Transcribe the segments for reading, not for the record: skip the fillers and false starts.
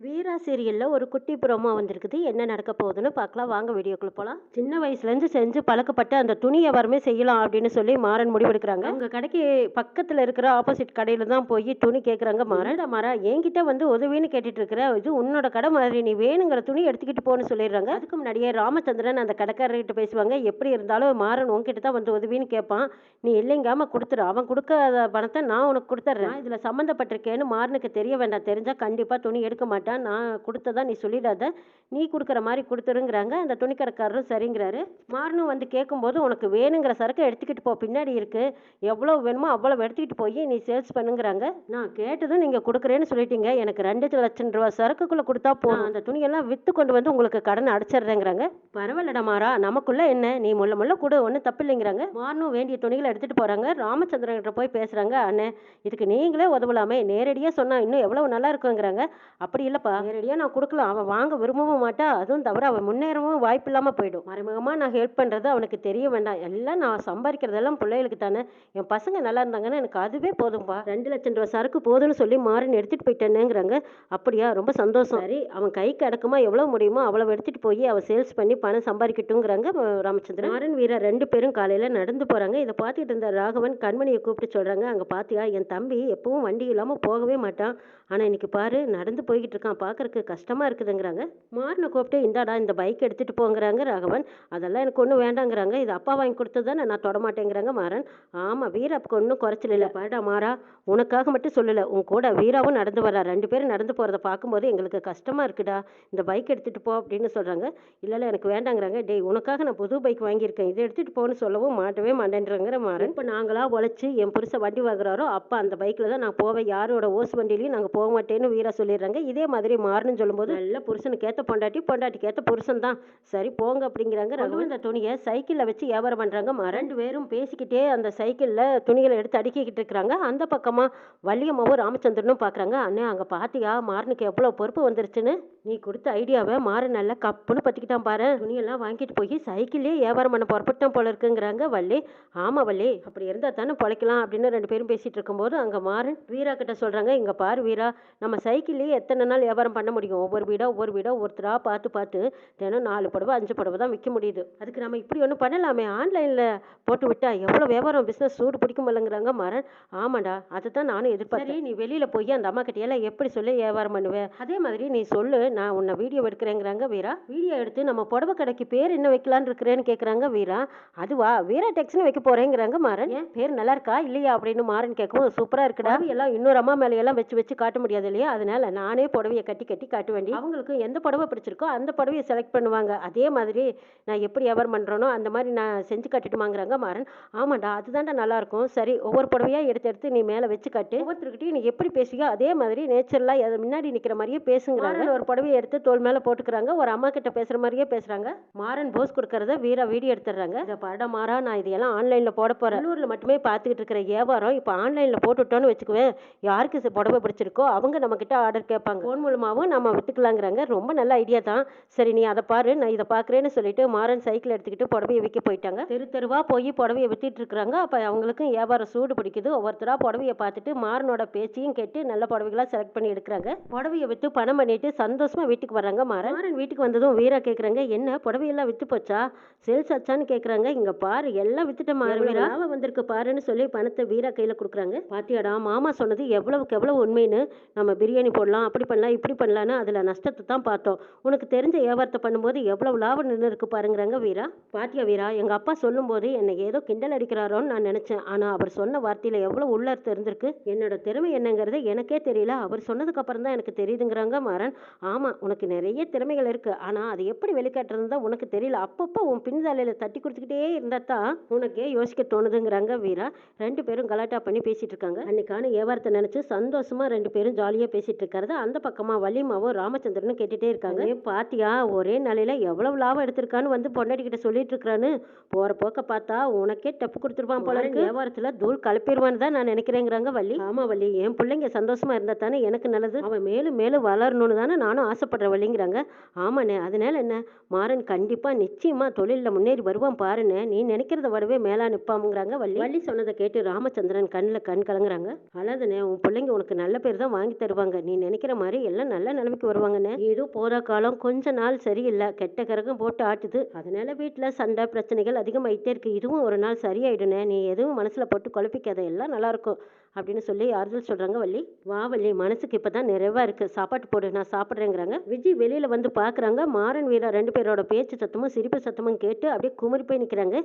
வீரா சீரியல்ல ஒரு குட்டி ப்ரோமோ வந்திருக்குது. என்ன நடக்க போகுதுன்னு பார்க்கலாம். வாங்க வீடியோக்குள்ள போலாம். சின்ன வயசுலேருந்து செஞ்சு பழக்கப்பட்ட அந்த துணி வியாபாரமே செய்யலாம் அப்படின்னு சொல்லி மாறன் முடிவெடுக்கிறாங்க. அவங்க கடைக்கு பக்கத்துல இருக்கிற ஆப்போசிட் கடையில தான் போய் துணி கேட்குறாங்க. மாறன் மாறா என்கிட்ட வந்து உதவின்னு கேட்டுட்டு இருக்கிற, இது உன்னோட கடை மாதிரி, நீ வேணுங்கிற துணி எடுத்துக்கிட்டு போன்னு சொல்லிடுறாங்க. அதுக்கு முன்னாடியே ராமச்சந்திரன் அந்த கடைக்காரர்கிட்ட பேசுவாங்க. எப்படி இருந்தாலும் மாறன் உன்கிட்ட தான் வந்து உதவின்னு கேட்பான், நீ இல்லைங்காம கொடுத்துரு, அவன் கொடுக்காத பணத்தை நான் உனக்கு கொடுத்துட்றேன், இதுல சம்மந்தப்பட்டிருக்கேன்னு மாறனுக்கு தெரிய வேண்டாம், தெரிஞ்சா கண்டிப்பா துணி எடுக்க மாட்டான், நான் கொடுத்ததா நீ சொல்லிடாத, நீ கொடுக்குற மாதிரி கொடுத்துருங்கிறாங்க. அந்த துணிக்கடைக்காரரும் சரிங்கிறாரு. மாறனும் வந்து கேட்கும்போது, உனக்கு வேணுங்கிற சரக்கை எடுத்துக்கிட்டு போ, பின்னாடி இருக்கு, எவ்வளோ வேணுமோ அவ்வளோ எடுத்துக்கிட்டு போய் நீ சேல்ஸ் பண்ணுங்கிறாங்க. நான் கேட்டதும் நீங்கள் கொடுக்குறேன்னு சொல்லிட்டீங்க, எனக்கு 2,00,000 ரூபா சரக்குக்குள்ளே கொடுத்தா போதும், அந்த துணியெல்லாம் விற்று கொண்டு வந்து உங்களுக்கு கடனை அடைச்சிடுறேங்கிறாங்க. பரவாயில்லடா மாறா, நமக்குள்ள என்ன, நீ முள்ள முள்ள கொடு, ஒன்றும் தப்பு இல்லைங்கிறாங்க. மாறனும் வேண்டிய துணிகளை எடுத்துகிட்டு போகிறாங்க. ராமச்சந்திரன் கிட்ட போய் பேசுகிறாங்க. அண்ணே, இதுக்கு நீங்களே உதவலாமே, நேரடியாக சொன்னால் இன்னும் எவ்வளோ நல்லா இருக்குங்கிறாங்க. அப்படி இல்லைப்பா, நேரடியாக நான் கொடுக்கலாம், அவன் வாங்க விரும்பவும் மாட்டா, அதுவும் தவிர அவன் முன்னேறவும் வாய்ப்பு இல்லாமல் போயிடும். மறைமுகமாக நான் ஹெல்ப் பண்ணுறது அவனுக்கு தெரிய வேண்டாம், எல்லாம் நான் சம்பாதிக்கிறதெல்லாம் பிள்ளைகளுக்கு தானே, என் பசங்க நல்லா இருந்தாங்கன்னா எனக்கு அதுவே போதும்பா, 2,00,000 ரூபா சரக்கு போதும்னு சொல்லி மாறன் எடுத்துகிட்டு போயிட்டேனுங்கிறாங்க. அப்படியா, ரொம்ப சந்தோஷம், சரி அவன் கைக்கு அடக்கமா எவ்வளோ முடியுமோ அவ்வளோ எடுத்துகிட்டு போய் அவன் சேல்ஸ் பண்ணி பணம் சம்பாதிக்கட்டுங்கிறாங்க. ராமச்சந்திரன் மாறன் வீரா 2 பேரும் காலையில் நடந்து போகிறாங்க. இதை பார்த்துக்கிட்டு இருந்த ராகவன் கண்மணியை கூப்பிட்டு சொல்கிறாங்க, அங்கே பார்த்தியா, என் தம்பி எப்பவும் வண்டி இல்லாமல் போகவே மாட்டான், ஆனால் இன்னைக்கு பாரு நடந்து போய்கிட்டு இருக்கான், பார்க்கறக்கு கஷ்டமாக இருக்குதுங்கிறாங்க. மாறனை கூப்பிட்டு, இந்தாடா இந்த பைக் எடுத்துகிட்டு போங்கிறாங்க ராகவன். அதெல்லாம் எனக்கு ஒன்றும் வேண்டாங்கிறாங்க, இது அப்பா வாங்கி கொடுத்தது தானே, நான் தொடமாட்டேங்கிறாங்க மாறன். ஆமாம், வீராப்புக்கு ஒன்றும் குறைச்சல் இல்லை, பாடா மாறா, உனக்காக மட்டும் சொல்லலை, உன் கூட வீராவும் நடந்து வரா, 2 பேரும் நடந்து போகிறத பார்க்கும்போது எங்களுக்கு கஷ்டமாக இருக்குடா, இந்த பைக் எடுத்துகிட்டு போ அப்படின்னு சொல்கிறாங்க. இல்லை எனக்கு வேண்டாங்கிறாங்க. டேய், உனக்காக நான் புது பைக் வாங்கியிருக்கேன், இதை எடுத்துகிட்டு போன்னு சொல்லவும் மாட்டவே மாட்டேன்றாங்கிற மாறன். இப்போ நாங்களாக உழைச்சி என் புருஷன் வண்டி வாங்குறாரோ அப்போ அந்த பைக்கில் தான் நான் போவேன், யாரோட ஓசு வண்டியிலையும் நாங்கள் போக மாட்டேன்னு வீரா சொல்லிடுறாங்க. இதே மாதிரி மாறன்னு சொல்லும்போது, நல்ல புருஷனுக்கு ஏற்ற பொண்டாட்டி, பொண்டாட்டிக்கு ஏற்ற புருஷன் தான், சரி போங்க அப்படிங்கிறாங்க. ரகுவன் இந்த துணியை சைக்கிளில் வச்சு வியாபாரம் பண்ணுறாங்க. 2 பேரும் பேசிக்கிட்டே அந்த சைக்கிளில் துணிகளை எடுத்து அடுக்கிக்கிட்டு இருக்கிறாங்க. அந்த பக்கமாக வள்ளியம்மாவும் ராமச்சந்திரனும் பார்க்குறாங்க. அண்ணே, அங்கே பார்த்தியா மாறனுக்கு எவ்வளோ பொறுப்பு வந்துருச்சுன்னு, நீ கொடுத்த ஐடியாவை மாறன் நல்லா கப்புன்னு பற்றிக்கிட்டான் பாரு, துணியெல்லாம் வாங்கிட்டு போய் சைக்கிள்லேயே வியாபாரம் பண்ண புறப்பட்டான் போல இருக்குங்கிறாங்க வள்ளி. ஆமாம் வள்ளி, அப்படி இருந்தால் தானே பொழைக்கலாம் அப்படின்னு 2 பேரும் பேசிகிட்டு இருக்கும்போது அங்கே மாறன் வீரா கிட்ட சொல்கிறாங்க, இங்கே பாரு வீரா, நம்ம சைக்கிள்லேயே எத்தனை நாள் வியாபாரம் பண்ண முடியும், ஒவ்வொரு வீடாக ஒருத்தராக பார்த்து பார்த்து தினம் 4 புடவை 5 புடவை தான் விற்க முடியுது, அதுக்கு நம்ம இப்படி ஒன்று பண்ணலாமே, ஆன்லைனில் போட்டு விட்டா எவ்வளோ வியாபாரம் பிஸ்னஸ் சூடு பிடிக்கும் இல்லைங்கிறாங்க மாறன். ஆமாண்டா, அதை தான் நானும் எதிர்பார்த்தேன், நீ வெளியில் போய் அந்த அம்மா கிட்டையெல்லாம் எப்படி சொல்லி வியாபாரம் பண்ணுவேன், அதே மாதிரி நீ சொல்லு, நான் உன்னை வீடியோ எடுக்கிறேங்கிறாங்க வீரா. வீடியோ எடுத்து நம்ம புடவை கடைக்கு பேர் என்ன வைக்கலான்னு இருக்கிறேன்னு கேட்குறாங்க வீரா. அதுவா, வீரா டெக்ஸ்னு வைக்க போகிறேங்கிறாங்க மாறன். ஏன் பேர் நல்லா இருக்கா இல்லையா அப்படின்னு மாறன் கேட்கவும், சூப்பராக இருக்குடா, எல்லாம் இன்னொரு அம்மா மேலையெல்லாம் வச்சு வச்சு காட்ட முடியாது இல்லையா, அதனால நானே புடவையை கட்டி கட்டி காட்ட வேண்டி, அவங்களுக்கு எந்த புடவை பிடிச்சிருக்கோ அந்த புடவையை செலக்ட் பண்ணுவாங்க, அதே மாதிரி நான் எப்படி வியாபாரம் பண்ணுறனோ அந்த மாதிரி நான் செஞ்சு காட்டிட்டுமாங்கிறாங்க மாறன். ஆமாண்டா, அதுதான்டா நல்லாயிருக்கும், சரி ஒவ்வொரு புடவையாக எடுத்து எடுத்து நீ மேலே வச்சு காட்டு, ஒவ்வொருத்தருக்கிட்டையும் நீ எப்படி பேசுவியோ அதே மாதிரி நேச்சுரலாக அதை முன்னாடி நிற்கிற மாதிரியே பேசுங்கிறாங்க. ஒரு புடவையை எடுத்து தோல் மேலே போட்டுக்கிறாங்க, ஒரு அம்மா கிட்ட பேசுகிற மாதிரியே பேசுகிறாங்க. மாறன் போஸ் கொடுக்கறத வீரா வீடியோ எடுத்துடுறாங்க. இதை பாடா மாறா, நான் இதெல்லாம் ஆன்லைனில் போட போகிறேன், உள்ளூரில் மட்டுமே பார்த்துக்கிட்டு இருக்கிற வியாபாரம் இப்போ ஆன்லைனில் போட்டுவிட்டோன்னு வச்சுக்குவேன், யாருக்கு புடவை பிடிச்சிருக்கோ அவங்க நம்மக்கிட்ட ஆர்டர் கேட்பாங்க, ஃபோன் மூலமாகவும் நம்ம விற்றுக்கலாங்கிறாங்க. ரொம்ப நல்ல ஐடியா தான், சரி நீ அதை பாரு, நான் இதை பார்க்குறேன்னு சொல்லிட்டு மாறன் சைக்கிள் எடுத்துக்கிட்டு புடவையை விற்க போயிட்டாங்க. தெரு தெருவாக போய் புடவையை விற்றுட்டு இருக்கிறாங்க. அப்போ அவங்களுக்கும் வியாபாரம் சூடு பிடிக்குது. ஒவ்வொருத்தராக புடவையை பார்த்துட்டு மாறனோட பேச்சையும் கேட்டு நல்ல புடவைகளாக செலக்ட் பண்ணி எடுக்கிறாங்க. புடவையை விற்று பணம் பண்ணிட்டு சந்தோஷமாக வீட்டுக்கு வர்றாங்க. மாறன் வீட்டுக்கு வந்ததும் வீரா கேட்குறாங்க, என்ன புடவையெல்லாம் விற்று போச்சா, சேல்ஸ் ஆச்சான்னு கேட்குறாங்க. இங்கே பாரு, எல்லாம் விற்றுட்ட வீரா, வந்திருக்கு பாருன்னு சொல்லி பணத்தை வீரா கையில் கொடுக்குறாங்க. பாத்தியாடா, மாமா சொன்னது எவ்வளவுக்கு எவ்வளவு உண்மைன்னு, நம்ம பிரியாணி போடலாம், அப்படி பண்ணலாம் இப்படி பண்ணலான்னு அதில் நஷ்டத்தை தான் பார்த்தோம், உனக்கு தெரிஞ்ச வியாபாரத்தை பண்ணும்போது எவ்வளவு லாபம் நின்று இருக்கு பாருங்கிறாங்க வீரா. பாத்தியா வீரா, எங்கள் அப்பா சொல்லும்போது என்னை ஏதோ கிண்டல் அடிக்கிறாரோன்னு நான் நினச்சேன், ஆனால் அவர் சொன்ன வார்த்தையில் எவ்வளோ உள்ளர்த்தம் இருந்திருக்கு, என்னோட திறமை என்னங்கிறது எனக்கே தெரியல, அவர் சொன்னதுக்கு அப்புறம் தான் எனக்கு தெரியுதுங்கிறாங்க மாறன். ஆமாம், உனக்கு நிறைய திறமைகள் இருக்குது, ஆனால் அது எப்படி வெளிக்காட்டுறது தான் உனக்கு தெரியல, அப்பப்போ உன் பின்தலையில் தட்டி கொடுத்துக்கிட்டே இருந்தால் தான் உனக்கே யோசிக்க தோணுதுங்கிறாங்க வீரா. 2 பேரும் கலாட்டா பண்ணி பேசிகிட்டு இருக்காங்க. அன்னைக்கான வியாபாரத்தை நினச்சி சந்தோஷமாக 2 பேரும் ஜாலியாக பேசிகிட்டு இருக்கிறது அந்த பக்கமாக வள்ளிமாவும் ராமச்சந்திரனும் கேட்டுகிட்டே இருக்காங்க. பாத்தியா, ஒரே நாளையில் எவ்வளவு லாபம் எடுத்திருக்கான்னு வந்து பொண்டாட்டிக்கிட்ட சொல்லிட்டு இருக்கிறான்னு, போகிற போக்க பார்த்தா உனக்கே டப்பு கொடுத்துருவான் போல இருக்கு, வியாபாரத்தில் தூள் கலப்பிடுவான்னு தான் நான் நினைக்கிறேங்கிறாங்க வள்ளி. ஆமாம் வள்ளி, என் பிள்ளைங்க சந்தோஷமாக இருந்தால் தானே எனக்கு நல்லது, அவன் மேலும் மேலும் வளரணும்னு தானே நானும் ஆசைப்படுற வள்ளிங்கிறாங்க. ஆமாண்ணே, அதனால என்ன, மாறன் கண்டிப்பாக நிச்சயமாக தொழிலில் முன்னேறி வருவான் பாருன்னு, நீ நினைக்கிறத விடவே மேலா நிற்பாமுங்கிறாங்க வள்ளி. வள்ளி சொன்னதை கேட்டு ராமச்சந்திரன் கண்ணில் கண் கலங்குறாங்க. அழாதண்ணே, உன் பிள்ளைங்க உனக்கு நல்ல பேர் தான் வாங்கி தருவாங்க, நீ நினைக்கிற மாதிரி எல்லாம் நல்ல நிலைமைக்கு வருவாங்கன்னு. ஏதோ போற காலம் கொஞ்ச நாள் சரியில்லை, கெட்ட கரகம் போட்டு ஆட்டுது. அதனால வீட்டுல சண்டை பிரச்சனைகள் அதிகமாயிட்டே இருக்கு. இதுவும் ஒரு நாள் சரியாயிடுனே, நீ எதுவும் மனசுல போட்டு குழப்பிக்காத, எல்லாம் நல்லா இருக்கும் அப்படின்னு சொல்லி ஆறுதல் சொல்றாங்க வள்ளி. வா வள்ளி, மனசுக்கு இப்பதான் நிறைவா இருக்கு, சாப்பாட்டு போடு, நான் சாப்பிட்றேங்கிறாங்க. விஜய் வெளியில வந்து பாக்குறாங்க. மாறன் வீரா 2 பேரோட பேச்சு சத்தமும் சிரிப்பு சத்தமும் கேட்டு அப்படியே குமரி போய் நிக்கிறாங்க.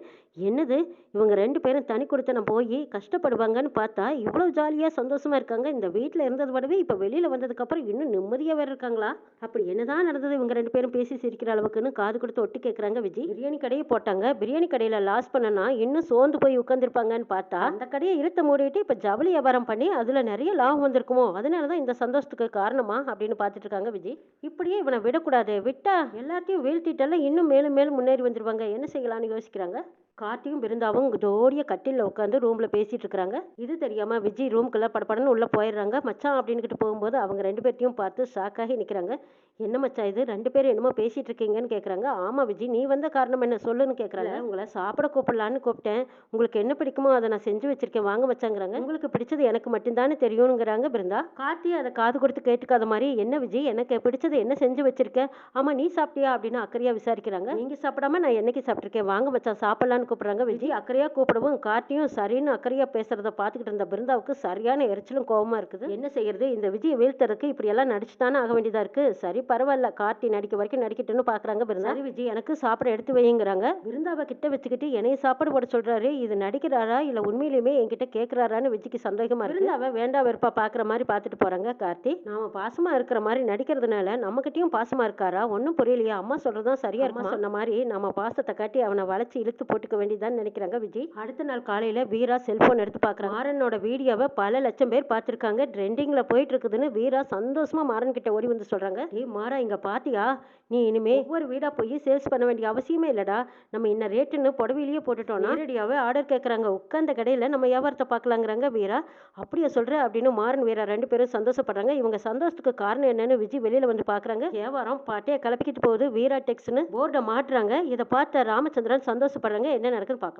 என்னது, இவங்க 2 பேரும் தனி கொடுத்தனம் போய் கஷ்டப்படுவாங்கன்னு பார்த்தா இவ்வளவு ஜாலியா சந்தோஷமா இருக்காங்க. இந்த வீட்டுல இருந்தது விடவே இப்ப வெளியில வந்ததுக்கு அப்புறம் இன்னும் நிம்மதியா வேற இருக்காங்களா? அப்படி என்னதான் நடந்தது இவங்க 2 பேரும் பேசி சிரிக்கிற அளவுக்குன்னு காது கொடுத்து ஒட்டு கேட்கறாங்க விஜய். பிரியாணி கடையை போட்டாங்க, பிரியாணி கடையில லாஸ் பண்ணனா இன்னும் சோர்ந்து போய் உட்காந்துருப்பாங்கன்னு பார்த்தா அந்த கடையை இழுத்து மூடிட்டு இப்ப ஜவுளி வியாபாரம் பண்ணி அதுல நிறைய லாபம் வந்திருக்குமோ, அதனாலதான் இந்த சந்தோஷத்துக்கு காரணமா அப்படின்னு பார்த்துட்டு இருக்காங்க விஜய். இப்படியே இவனை விடக்கூடாது, விட்டா எல்லாத்தையும் வீழ்த்திட்டால இன்னும் மேலும் மேலும் முன்னேறி வந்துருவாங்க, என்ன செய்யலாம்னு யோசிக்கிறாங்க. கார்த்தியும் பிருந்தாவும் ஜோடியா கட்டில்ல உட்காந்து ரூம்ல பேசிட்டு இருக்காங்க. இது தெரியாம விஜய் ரூம்குள்ள படபடன்னு உள்ள போயிடுறாங்க. மச்சான் அப்படின்னுகிட்டு போகும்போது அவங்க 2 பேர்த்தையும் பார்த்து ஷாக்காகி நிக்கிறாங்க. என்ன மச்சான் இது, 2 பேரும் என்னமோ பேசிட்டு இருக்கீங்கன்னு கேக்குறாங்க. ஆமா விஜய், நீ வந்த காரணம் என்ன சொல்லுன்னு கேக்குறாங்க. உங்களை சாப்பிட கூப்பிடலான்னு கூப்பிட்டேன், உங்களுக்கு என்ன பிடிக்குமோ அதை நான் செஞ்சு வச்சிருக்கேன், வாங்க மச்சாங்கிறாங்க. உங்களுக்கு பிடிச்சது எனக்கு மட்டும்தானே தெரியுங்கிறாங்க பிருந்தா. கார்த்தி அதை காது கொடுத்து கேட்டுக்காத மாதிரி, என்ன விஜய் எனக்கு பிடிச்சது என்ன செஞ்சு வச்சிருக்க, ஆமா நீ சாப்பிட்டியா அப்படின்னு அக்கறையா விசாரிக்கிறாங்க. நீங்க சாப்பிடாம நான் என்னைக்கு சாப்பிட்டிருக்கேன், வாங்க மச்சான் சாப்பிடலான்னு கூப்பிடுறாங்க. விஜய் அக்கறையா கூப்பிடவும் கார்த்தியும் சரின்னு அக்கறையா பேசுறத பாத்துக்கிட்டு இருந்த பிருந்தாவுக்கு சரியான எரிச்சலும் கோவமா இருக்குது. என்ன செய்யறது, இந்த விஜய் வீழ்த்தறதுக்கு இப்படி எல்லாம் நடிச்சுதானே ஆக வேண்டியதா இருக்கு. சரி பரவாயில்ல, கார்த்தி நடிக்க வரைக்கும் நடிக்கட்டும்னு பாக்குறாங்க பிருந்தா. சரி விஜய், எனக்கு சாப்பிட எடுத்து வைங்கிறாங்க. பிருந்தாவை கிட்ட வச்சுக்கிட்டு என்னைய சாப்பாடு போட சொல்றாரு, இது நடிக்கிறாரா இல்ல உண்மையிலுமே என்கிட்ட கேக்குறாரான்னு விஜய்க்கு சந்தேகமா இருக்கு. பிருந்தாவை வேண்டா வெறுப்பா பாக்குற மாதிரி பாத்துட்டு போறாங்க கார்த்தி. நாம பாசமா இருக்கிற மாதிரி நடிக்கிறதுனால நம்ம கிட்டயும் பாசமா இருக்காரா, ஒன்னும் புரியலையா, அம்மா சொல்றதுதான் சரியா இருக்குமா சொன்ன மாதிரி நம்ம பாசத்தை காட்டி அவனை வளைச்சு இழுத்து போட்டுக்க வேண்டியதான் நினைக்கிறாங்க விஜய். அடுத்த நாள் காலையில வீரா செல்போன் எடுத்து பாக்குறாங்க. மாறனோட வீடியோவை பல லட்சம் பேர் பார்த்திருக்காங்க, ட்ரெண்டிங்ல போயிட்டு இருக்குதுன்னு வீரா சந்தோஷமா மாறன் கிட்ட ஓடி வந்து சொல்றாங்க. ஏய் மாறா, இங்க பாத்தியா, நீ இனிமே ஒவ்வொரு வீடா போய் சேல்ஸ் பண்ண வேண்டிய அவசியமே இல்லடா, நம்ம என்ன ரேட்டுன்னு புடவையிலேயே போட்டுட்டோம்னா நேரடியாவே ஆர்டர் கேட்கறாங்க, உட்கார்ந்த கடையில நம்ம வியாபாரத்தை பார்க்கலாங்கிறாங்க வீரா. அப்படியே சொல்ற அப்படின்னு மாறன் வீரா 2 பேரும் சந்தோஷப்படுறாங்க. இவங்க சந்தோஷத்துக்கு காரணம் என்னன்னு விஜய் வெளியில வந்து பாக்குறாங்க. வியாபாரம் பாட்டையா கிளப்பிக்கிட்டு போகுது. வீரா டெக்ஸ்னு போர்டை மாட்டுறாங்க. இதை பார்த்த ராமச்சந்திரன் சந்தோஷப்படுறாங்க. என்ன நடக்குன்னு பார்க்கலாம்.